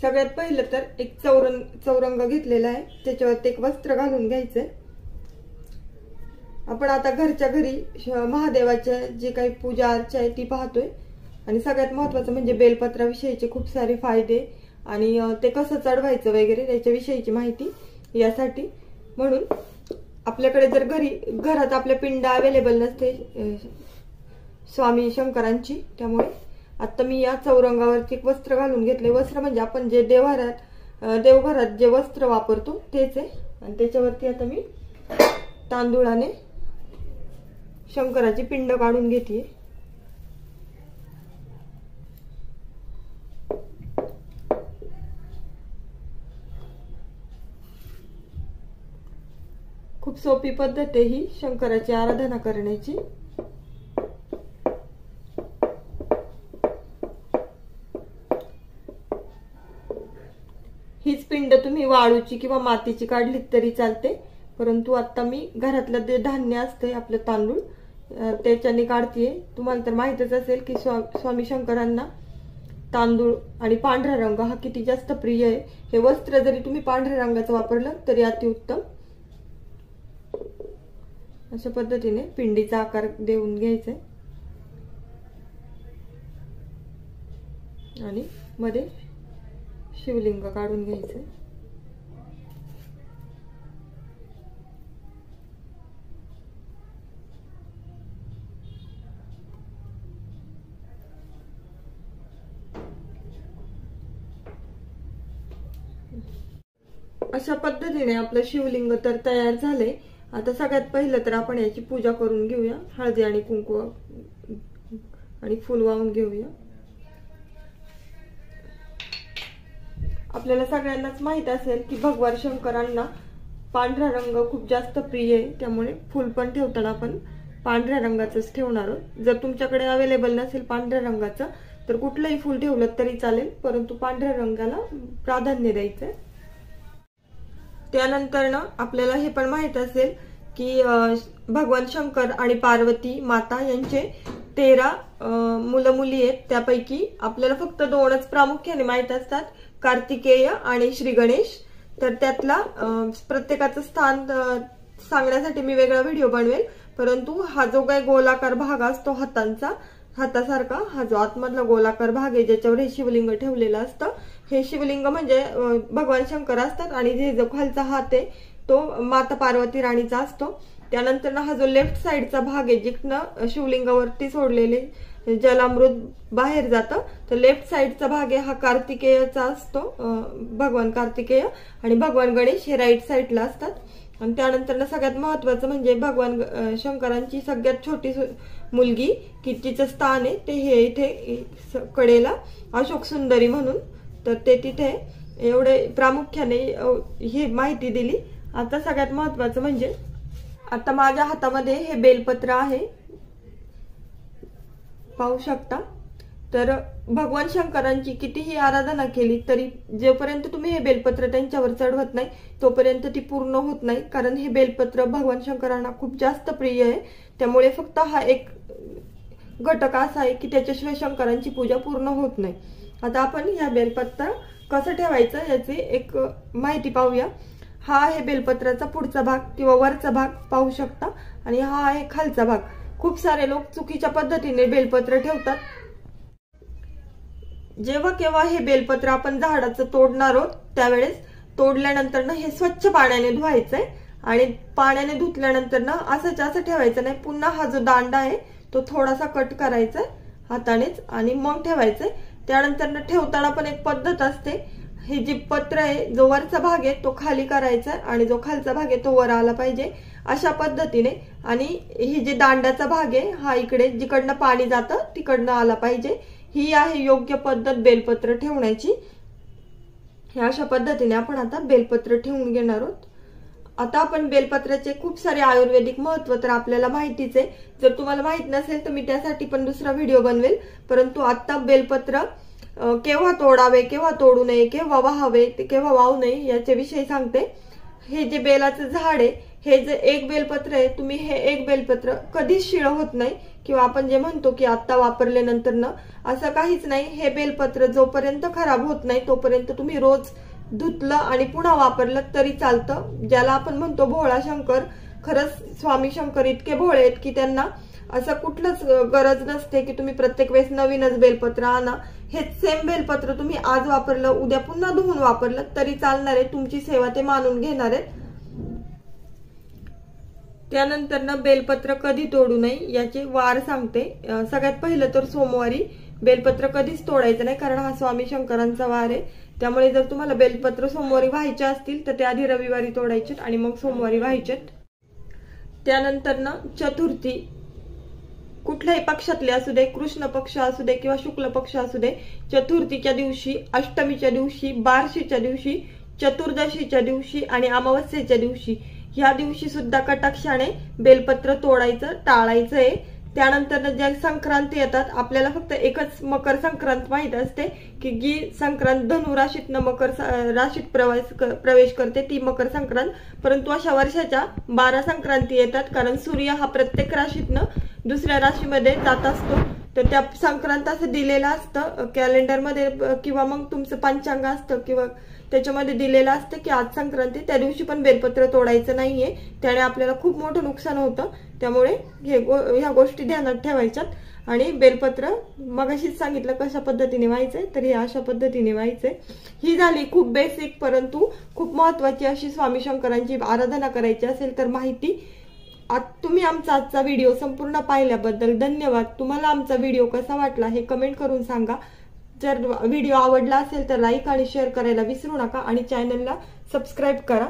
सगळ्यात पहिलं तर एक चौरंग घेतलेला आहे, त्याच्यावर एक वस्त्र घालून घ्यायचंय। आपण आता घरच्या घरी महादेवाच्या जे काही पूजा अर्चा आहे ती पाहतोय आणि सगळ्यात महत्त्वाचं म्हणजे बेलपत्राविषयीचे खूप सारे फायदे आणि ते कसं चढवायचं वगैरे त्याच्याविषयीची माहिती यासाठी। म्हणून आपल्याकडे जर घरात आपल्या पिंड अवेलेबल नसते स्वामी शंकरांची, त्यामुळे आता मी या चौरंगावरती एक वस्त्र घालून घेतले। वस्त्र म्हणजे आपण जे देवघरात जे वस्त्र वापरतो तेच आहे आणि त्याच्यावरती आता मी तांदूळाने शंकराची पिंड काढून घेते। खूप सोपी पद्धत आहे ही शंकराची आराधना करण्याची। हीच पिंड तुम्ही वाळूची किंवा मातीची काढली तरी चालते, परंतु आता मी घरातलं जे धान्य असते आपलं तांदूळ त्याच्याने काढतेय। तुम्हाला तर माहितच असेल की स्वामी शंकरांना तांदूळ आणि पांढरा रंग हा किती जास्त प्रिय आहे। हे वस्त्र जरी तुम्ही पांढऱ्या रंगाचं वापरलं तरी अतिउत्तम। अशा पद्धतीने पिंडीचा आकार देऊन घ्यायचा आणि मध्ये शिवलिंग काढून घ्यायचं। अशा पद्धतीने आपलं शिवलिंग तर तयार झाले। आता सगळ्यात पहिलं तर आपण याची पूजा करून घेऊया। हळदी आणि कुंकू आणि फूल वाहून घेऊया। आपल्याला सगळ्यांनाच माहित असेल की भगवान शंकरांना पांढरा रंग खूप जास्त प्रिय आहे, त्यामुळे फूल पण ठेवताना आपण पांढऱ्या रंगाचंच ठेवणार आहोत। जर तुमच्याकडे अवेलेबल नसेल पांढऱ्या रंगाचं तर कुठलंही फूल ठेवलं तरी चालेल, परंतु पांढऱ्या रंगाला प्राधान्य द्यायचंय। त्यानंतर ना आपल्याला हे पण माहित असेल की भगवान शंकर आणि पार्वती माता यांचे 13 मुलं मुली आहेत। त्यापैकी आपल्याला फक्त 2च प्रामुख्याने माहित असतात, कार्तिकेय आणि श्री गणेश। तर त्यातला प्रत्येकाचं स्थान सांगण्यासाठी मी वेगळा व्हिडिओ बनवेल, परंतु हा जो काही गोलाकार भाग असतो हातासारखा, हा जो आतमधला गोलाकार भाग आहे ज्याच्यावर हे शिवलिंग ठेवलेलं असतं, हे शिवलिंग म्हणजे भगवान शंकर असतात आणि जे जो खालचा हात आहे तो माता पार्वती राणीचा असतो। त्यानंतर हा जो लेफ्ट साइडचा भाग आहे जिथनं शिवलिंगावरती सोडलेले जलामृत बाहेर जातं, तर लेफ्ट साइडचा भाग आहे हा कार्तिकेयचा असतो, भगवान कार्तिकेय, आणि भगवान गणेश हे राईट साइडला असतात। आणि त्यानंतर सगळ्यात महत्वाचं म्हणजे भगवान शंकरांची सगळ्यात छोटी मुलगी की तिचं स्थान आहे ते हे इथे कडेला अशोक सुंदरी म्हणून, तर ते तिथे एवढे प्रामुख्याने ही माहिती दिली। आता सगळ्यात महत्वाचं म्हणजे आता माझ्या हातामध्ये हे बेलपत्र आहे, पाहू शकता। तर भगवान शंकरांची कितीही आराधना केली तरी जोपर्यंत तुम्ही हे बेलपत्र त्यांच्यावर चढवत नाही तोपर्यंत ती पूर्ण होत नाही, कारण हे बेलपत्र भगवान शंकरांना खूप जास्त प्रिय आहे। त्यामुळे फक्त हा एक घटक असा आहे की त्याच्याशिवाय शंकरांची पूजा पूर्ण होत नाही। आता आपण या बेलपत्र कसं ठेवायचं याची एक माहिती पाहूया। हा आहे बेलपत्राचा पुढचा भाग किंवा वरचा भाग, पाहू शकता, आणि हा आहे खालचा भाग। खूप सारे लोक चुकीच्या पद्धतीने बेलपत्र ठेवतात। जेव्हा केव्हा हे बेलपत्र आपण झाडाचं तोडणार आहोत त्यावेळेस तोडल्यानंतर ना हे स्वच्छ पाण्याने धुवायचंय आणि पाण्याने धुतल्यानंतर ना असं ठेवायचं नाही, पुन्हा हा जो दांडा आहे तो थोडासा कट करायचा हातानेच आणि मग ठेवायचंय। त्यानंतर ठेवताना पण एक पद्धत असते, हे जे पत्र आहे जो वरचा भाग आहे तो खाली करायचा आणि जो खालचा भाग आहे तो वर आला पाहिजे अशा पद्धतीने, आणि ही जे दांड्याचा भाग आहे हा इकडे जिकडनं पाणी जातं तिकडनं आला पाहिजे। ही आहे योग्य पद्धत बेलपत्र ठेवण्याची। ह्या अशा पद्धतीने आपण आता बेलपत्र ठेवून घेणार आहोत। आता आपण बेलपत्राचे खूप सारे आयुर्वेदिक महत्व तर आपल्याला माहितीच आहे, जर तुम्हाला माहित नसेल तर मी त्यासाठी पण दुसरा व्हिडिओ बनवेल, परंतु आता बेलपत्र केव्हा तोडावे, केव्हा तोडू नये, केव्हा वाहावे केव्हा वाहू नये याच्या विषयी सांगते। हे जे बेलाचं झाड आहे, हे जे एक बेलपत्र आहे, तुम्ही हे एक बेलपत्र कधीच शिळ होत नाही किंवा आपण जे म्हणतो की आता वापरल्यानंतर न, असं काहीच नाही। हे बेलपत्र जोपर्यंत खराब होत नाही तोपर्यंत तुम्ही रोज धुतलं आणि पुन्हा वापरलं तरी चालतं। ज्याला आपण म्हणतो भोळा शंकर, खरंच स्वामी शंकर इतके भोळे आहेत की त्यांना असं कुठलंच गरज नसते की तुम्ही प्रत्येक वेळेस नवीनच बेलपत्र आणा। हेच सेम बेलपत्र तुम्ही आज वापरलं, उद्या पुन्हा धुवून वापरलं तरी चालणार आहे, तुमची सेवा ते मानून घेणार आहेत। त्यानंतर ना बेलपत्र कधी तोडू नये याचे वार सांगते। सगळ्यात पहिलं तर सोमवारी बेलपत्र कधीच तोडायचं नाही, कारण हा स्वामी शंकरांचा वार आहे। त्यामुळे जर तुम्हाला बेलपत्र सोमवारी व्हायचे असतील तर ते आधी रविवारी तोडायचे आणि मग सोमवारी व्हायचे। त्यानंतर ना चतुर्थी कुठल्याही पक्षातले असू दे, कृष्ण पक्ष असू दे किंवा शुक्ल पक्ष असू दे, चतुर्थीच्या दिवशी, अष्टमीच्या दिवशी, बार्शीच्या दिवशी, चतुर्दशीच्या दिवशी आणि अमावस्येच्या दिवशी, ह्या दिवशी सुद्धा कटाक्षाने बेलपत्र तोडायचं टाळायचं आहे। त्यानंतर ज्या संक्रांती येतात, आपल्याला फक्त एकच मकर संक्रांत माहित असते की जी संक्रांत धनु राशीतनं मकर राशीत प्रवेश करते ती मकर संक्रांत, परंतु अशा वर्षाच्या 12 संक्रांती येतात, कारण सूर्य हा प्रत्येक राशीतनं दुसऱ्या राशीमध्ये जात असतो। तर त्या संक्रांत असं दिलेलं असतं कॅलेंडरमध्ये किंवा मग तुमचं पंचांग असतं किंवा त्याच्यामध्ये दिलेलं असतं की आज संक्रांती, त्या दिवशी पण बेलपत्र तोडायचं नाहीये, त्याने आपल्याला खूप मोठं नुकसान होतं। त्यामुळे ह्या गोष्टी ध्यानात ठेवायच्यात। आणि बेलपत्र मगाशीच सांगितलं कशा पद्धतीने व्हायचंय, तर हे अशा पद्धतीने व्हायचंय। ही झाली खूप बेसिक परंतु खूप महत्वाची अशी स्वामी शंकरांची आराधना करायची असेल तर माहिती। तुम्ही आमचा आजचा व्हिडिओ संपूर्ण पाहिल्याबद्दल धन्यवाद। तुम्हाला आमचा व्हिडिओ कसा वाटला हे कमेंट करून सांगा। जर व्हिडिओ आवडला असेल तर लाईक आणि शेअर करायला विसरू नका आणि चॅनलला सबस्क्राईब करा।